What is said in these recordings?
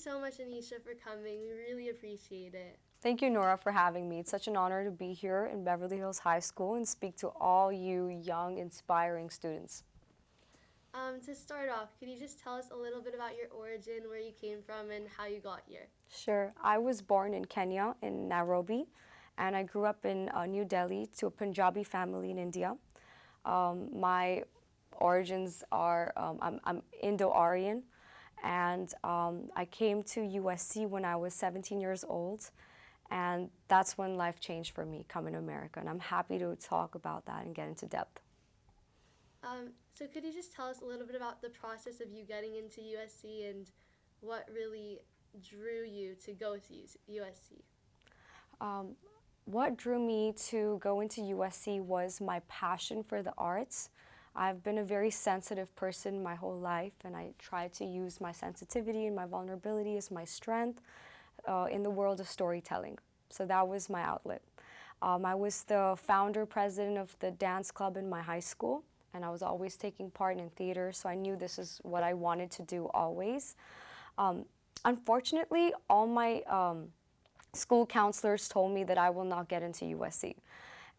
so much, Aneesha, for coming. We really appreciate it. Thank you, Nora, for having me. It's such an honor to be here in Beverly Hills High School and speak to all you young, inspiring students. To start off, could you just tell us a little bit about your origin, where you came from, and how you got here? Sure. I was born in Kenya, in Nairobi, and I grew up in New Delhi to a Punjabi family in India. My origins are, I'm Indo-Aryan, and I came to USC when I was 17 years old, and that's when life changed for me, coming to America, and I'm happy to talk about that and get into depth. So could you just tell us a little bit about the process of you getting into USC and what really drew you to go to USC? What drew me to go into USC was my passion for the arts. I've been a very sensitive person my whole life, and I tried to use my sensitivity and my vulnerability as my strength in the world of storytelling. So that was my outlet. I was the founder president of the dance club in my high school, and I was always taking part in theater, so I knew this is what I wanted to do always. Unfortunately, all my school counselors told me that I will not get into USC.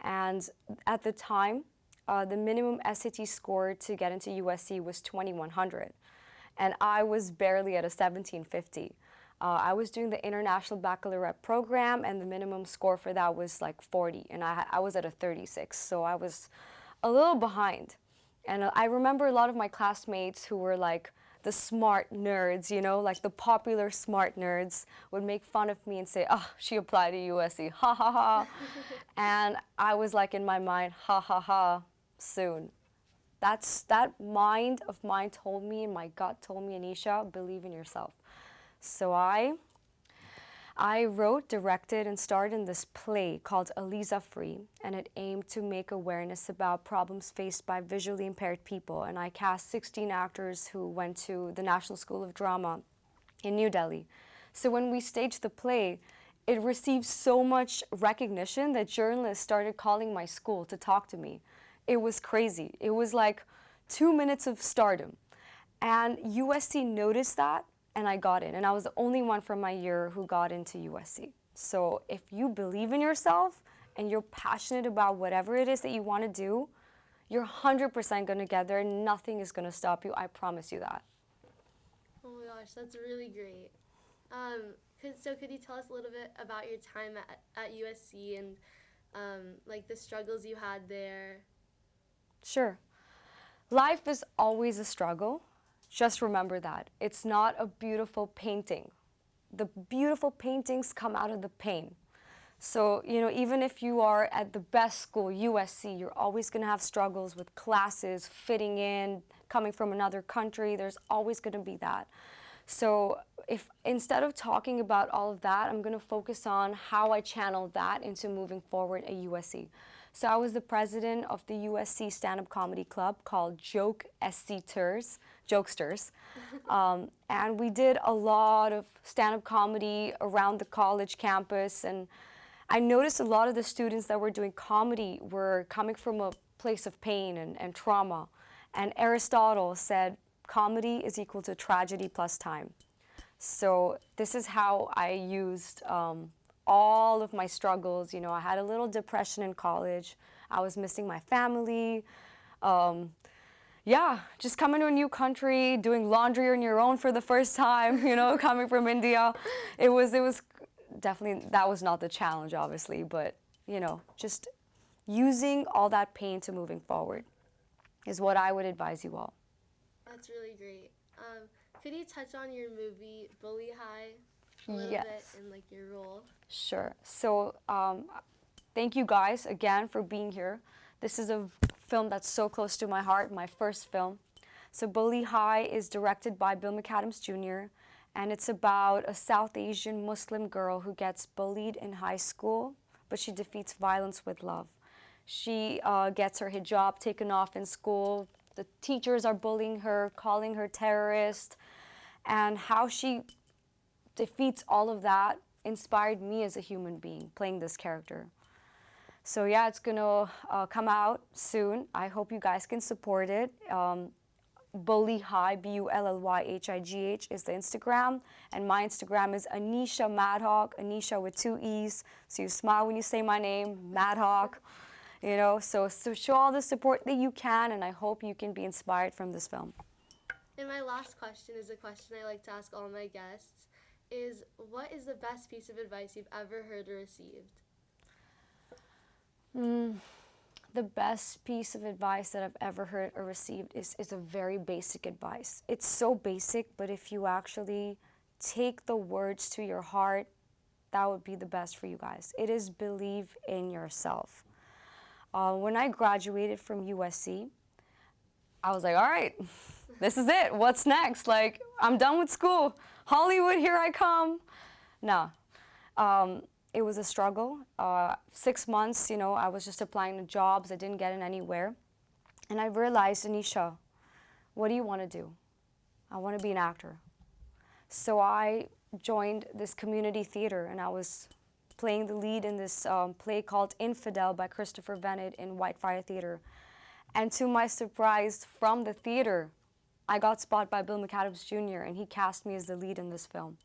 And at the time, the minimum SAT score to get into USC was 2100, and I was barely at a 1750. I was doing the International Baccalaureate program, and the minimum score for that was like 40, and I was at a 36, so I was a little behind. And I remember a lot of my classmates who were like the smart nerds, you know, like the popular smart nerds would make fun of me and say, oh, she applied to USC, ha ha ha. And I was like in my mind, ha ha ha, soon. That mind of mine told me, and my gut told me, Aneesha, believe in yourself. So I wrote, directed, and starred in this play called Eliza Free, and it aimed to make awareness about problems faced by visually impaired people. And I cast 16 actors who went to the National School of Drama in New Delhi. So when we staged the play, it received so much recognition that journalists started calling my school to talk to me. It was crazy. It was like 2 minutes of stardom. And USC noticed that, and I got in. And I was the only one from my year who got into USC. So if you believe in yourself and you're passionate about whatever it is that you want to do, you're 100% going to get there, and nothing is going to stop you. I promise you that. Oh my gosh, that's really great. Could you tell us a little bit about your time at USC and like the struggles you had there? Sure. Life is always a struggle. Just remember that. It's not a beautiful painting. The beautiful paintings come out of the pain. So, you know, even if you are at the best school, USC, you're always going to have struggles with classes, fitting in, coming from another country. There's always going to be that. So if instead of talking about all of that, I'm going to focus on how I channeled that into moving forward at USC. So I was the president of the USC stand-up comedy club called Jokesters, and we did a lot of stand-up comedy around the college campus. And I noticed a lot of the students that were doing comedy were coming from a place of pain and trauma. And Aristotle said, comedy is equal to tragedy plus time. So this is how I used all of my struggles. You know, I had a little depression in college. I was missing my family. Yeah, just coming to a new country, doing laundry on your own for the first time, you know, coming from India. It was definitely, that was not the challenge, obviously, but, you know, just using all that pain to moving forward is what I would advise you all. That's really great. Could you touch on your movie Bully High a little Yes. bit and like your role? Sure. So thank you guys again for being here. This is a film that's so close to my heart, my first film. So Bully High is directed by Bill McAdams Jr., and it's about a South Asian Muslim girl who gets bullied in high school, but she defeats violence with love. She gets her hijab taken off in school. The teachers are bullying her, calling her terrorist, and how she defeats all of that inspired me as a human being playing this character. So yeah, it's gonna come out soon. I hope you guys can support it. Bulllyhigh, Bulllyhigh is the Instagram. And my Instagram is Aneesha Madhok, Aneesha with 2 E's. So you smile when you say my name, Madhok. You know, so show all the support that you can, and I hope you can be inspired from this film. And my last question is a question I like to ask all my guests, is what is the best piece of advice you've ever heard or received? The best piece of advice that I've ever heard or received is a very basic advice. It's so basic, but if you actually take the words to your heart, that would be the best for you guys. It is believe in yourself. When I graduated from USC, I was like, all right, this is it. What's next? Like, I'm done with school. Hollywood, here I come. No. It was a struggle. 6 months, you know, I was just applying to jobs. I didn't get in anywhere. And I realized, Aneesha, what do you want to do? I want to be an actor. So I joined this community theater, and I was playing the lead in this play called Infidel by Christopher Bennett in Whitefire Theater. And to my surprise, from the theater, I got spotted by Bill McAdams Jr., and he cast me as the lead in this film.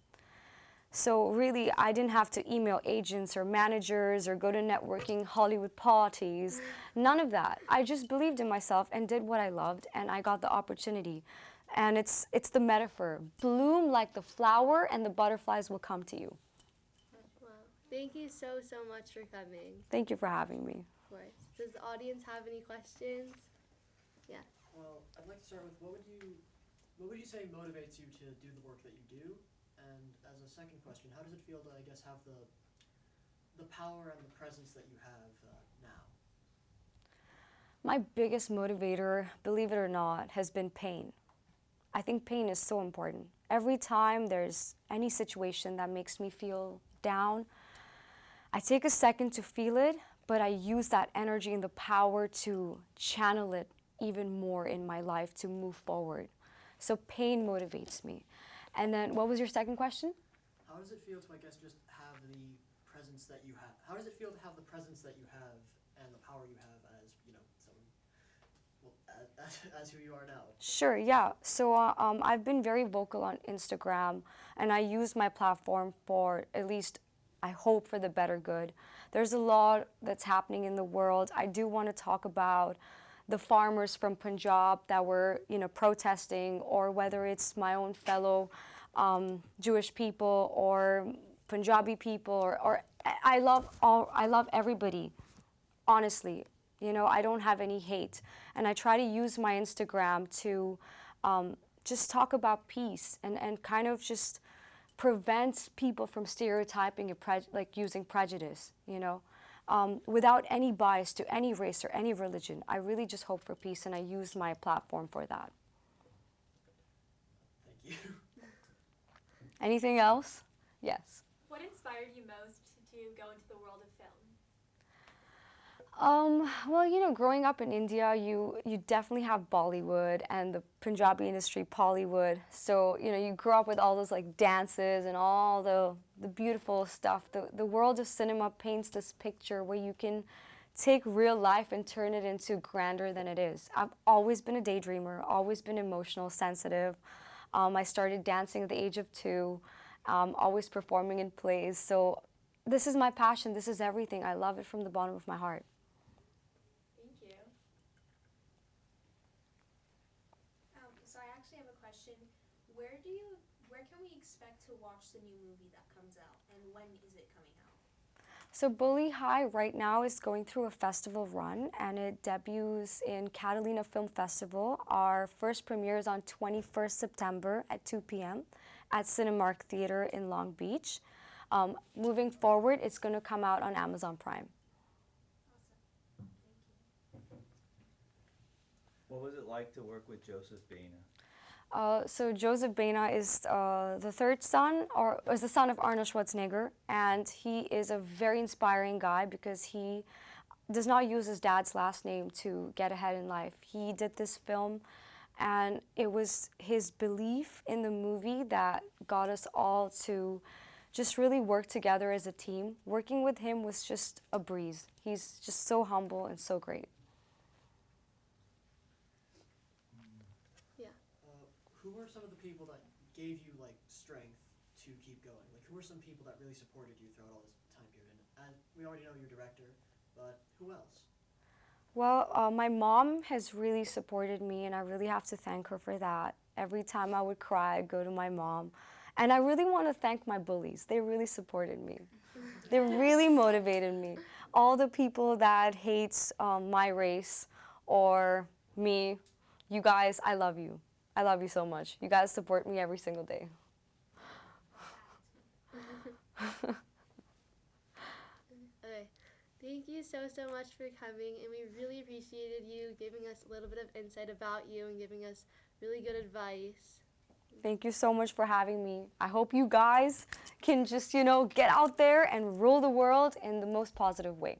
So really, I didn't have to email agents or managers or go to networking Hollywood parties, none of that. I just believed in myself and did what I loved, and I got the opportunity. And it's the metaphor. Bloom like the flower, and the butterflies will come to you. Wow. Thank you so much for coming. Thank you for having me. Of course. Does the audience have any questions? Yeah. Well, I'd like to start with what would you say motivates you to do the work that you do? And as a second question, how does it feel to, I guess, have the power and the presence that you have now? My biggest motivator, believe it or not, has been pain. I think pain is so important. Every time there's any situation that makes me feel down, I take a second to feel it, but I use that energy and the power to channel it even more in my life to move forward. So pain motivates me. And then, what was your second question? How does it feel to, I guess, just have the presence that you have? How does it feel to have the presence that you have and the power you have as, you know, someone, well, as who you are now? Sure, yeah. So I've been very vocal on Instagram, and I use my platform for, at least, I hope, for the better good. There's a lot that's happening in the world. I do want to talk about the farmers from Punjab that were, you know, protesting, or whether it's my own fellow Jewish people or Punjabi people, or I love everybody, honestly. You know, I don't have any hate, and I try to use my Instagram to just talk about peace and kind of just prevent people from stereotyping and like using prejudice, you know. Without any bias to any race or any religion. I really just hope for peace, and I use my platform for that. Thank you. Anything else? Yes. What inspired you most to go into the world of film? Well, you know, growing up in India, you definitely have Bollywood and the Punjabi industry, Pollywood. So, you know, you grow up with all those like dances and all the beautiful stuff. The world of cinema paints this picture where you can take real life and turn it into grander than it is. I've always been a daydreamer, always been emotional, sensitive. I started dancing at the age of 2, always performing in plays. So this is my passion. This is everything. I love it from the bottom of my heart. Thank you. So I actually have a question. Where can we expect to watch the new movie that comes out, and when is it coming out? So Bulllyhigh right now is going through a festival run, and it debuts in Catalina Film Festival. Our first premiere is on 21st September at 2 p.m. at Cinemark Theater in Long Beach. Moving forward, it's going to come out on Amazon Prime. Awesome. Thank you. What was it like to work with Joseph Baina? So Joseph Baina is the third son, or is the son of Arnold Schwarzenegger, and he is a very inspiring guy because he does not use his dad's last name to get ahead in life. He did this film, and it was his belief in the movie that got us all to just really work together as a team. Working with him was just a breeze. He's just so humble and so great. who were some of the people that gave you like strength to keep going? Like, who were some people that really supported you throughout all this time period? And we already know your director, but who else? Well, my mom has really supported me, and I really have to thank her for that. Every time I would cry, I'd go to my mom. And I really want to thank my bullies. They really supported me. They really motivated me. All the people that hates my race or me, you guys, I love you. I love you so much. You guys support me every single day. Okay. Thank you so much for coming, and we really appreciated you giving us a little bit of insight about you and giving us really good advice. Thank you so much for having me. I hope you guys can just, get out there and rule the world in the most positive way.